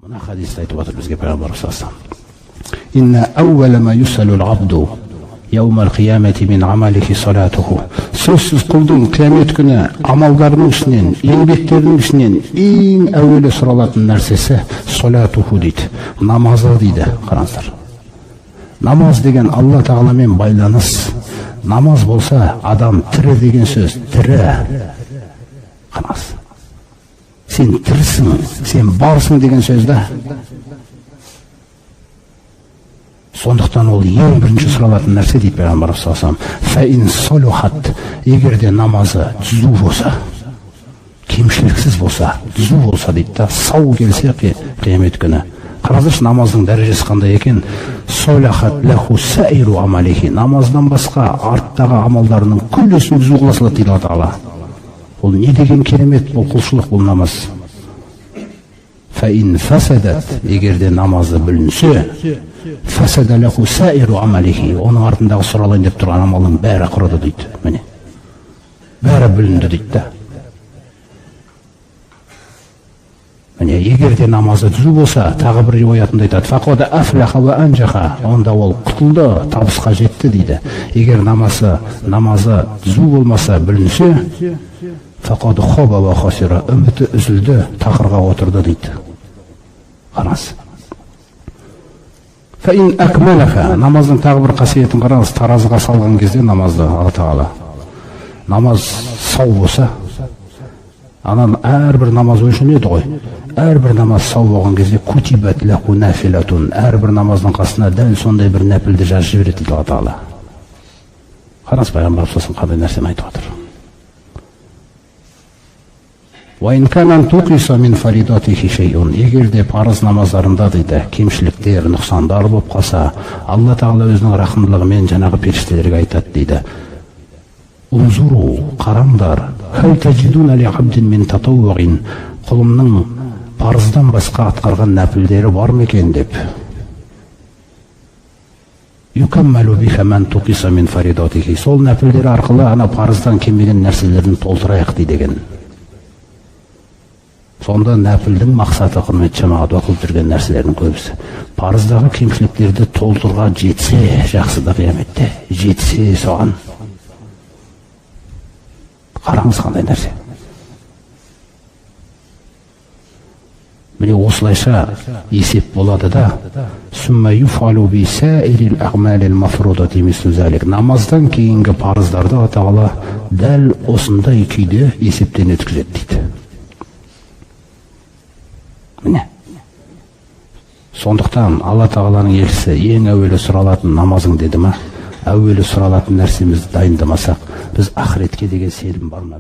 Мына хадисте айтып отыр бізге пайғамбар саллаллаху алейхи ва саллям. Инна аввала ма юсалул абду яумал қиямати мин амалихи салатуху. Сөзсіз құлдың қиямет күні амалдарының ішінен, еңбектерінің ішінен ең әуелі сұралатын нәрсесі салатуху дейді. Намазы дейді. Қараңыздар. Намаз деген Алла Тағаламен байланыс. Намаз болса адам тірі деген сөз. Тірі. Қараңыз. Сен тірісің, сен барсың деген сөз да. Сондықтан ол ең бірінші сұралатын нәрсе дейді пайғамбар саллаллаху алейхи ва саллям. Егер де намазы түзу болса, кемшіліксіз болса, түзу болса дейді да, сау келсе қиямет күні. Қараңыздаршы, намаздың дәрежесі қандай екен? Солахат лаху саиру амалихи. Намаздан басқа арттағы амалдарының күллесін түзу қыла салады дейді Алла Тағала. Ол не деген керемет, бұл құлшылық, бұл намаз. Фаин фасадат, егер де намазы бүлінсе, фасада лаху саиру амалихи. Оның артындағы сұралайын деп тұрған амалының бәрі құрыды дейді. Міне, бәрі бүлінді дейді да. Міне, егер де намазы түзу болса, тағы бір риуаятында айтады, фақада афлаха ва анжаха, онда ол құтылды, табысқа жетті дейді. Егер намазы түзу болмаса, бүлінсе, фақада хаба ва хасира, үміті үзілді, тақырға отырды дейді. Қараңыз. Фаин акмалаха, намаздың тағы бір қасиетін қараңыз, таразыға салған кезде намазды Алла Тағала. Намаз сау болса, анан әрбір намаз өлшенеді ғой. Әрбір намаз сау болған кезде кутибат лаху нафилатун, әрбір намаздың қасына дәл сондай бір нәпілді жазып жібереді дейді Алла Тағала. Қараңыз, пайғамбар сосын қандай нәрсені айтып отыр. Ваин канан туқиса мин фаридатихи шейун. Егер де парыз намаздарында дейді кемшіліктер, нұқсандар болып қалса, Алла Тағала өзінің рахымдылығымен жаңағы періштелерге айтады дейді. Унзуру, қараңдар, хал таджидуна ли абдин мин татаввуин. Құлымның парыздан басқа атқарған нәпілдері бар ма екен деп. Юкаммалу биха ман туқиса мин фаридатихи. Сол нәпілдері арқылы ана парыздан кемеген нәрселерін толтырайық деген. Сонда нәпілдің мақсаты, құрметті жамағат, оқып жүрген нәрселердің көбісі. Парыздағы кемшіліктерді толтырға жетсе, жақсы да қияметте, жетсе соған. Қараңыз қандай нәрсе. Міне осылайша есеп болады да. Сумма юфалу би саирил аъмалил мафрудати мислу залик. Намаздан кейінгі парыздарды Алла Тағала дәл осындай күйде есептен өткізеді дейді. Міне. Сондықтан Алла Тағаланың елшісі ең әуелі сұралатын намазың деді ма? Әуелі сұралатын нәрсемізді дайындамасақ, біз ақыретке деген сенім бар ма?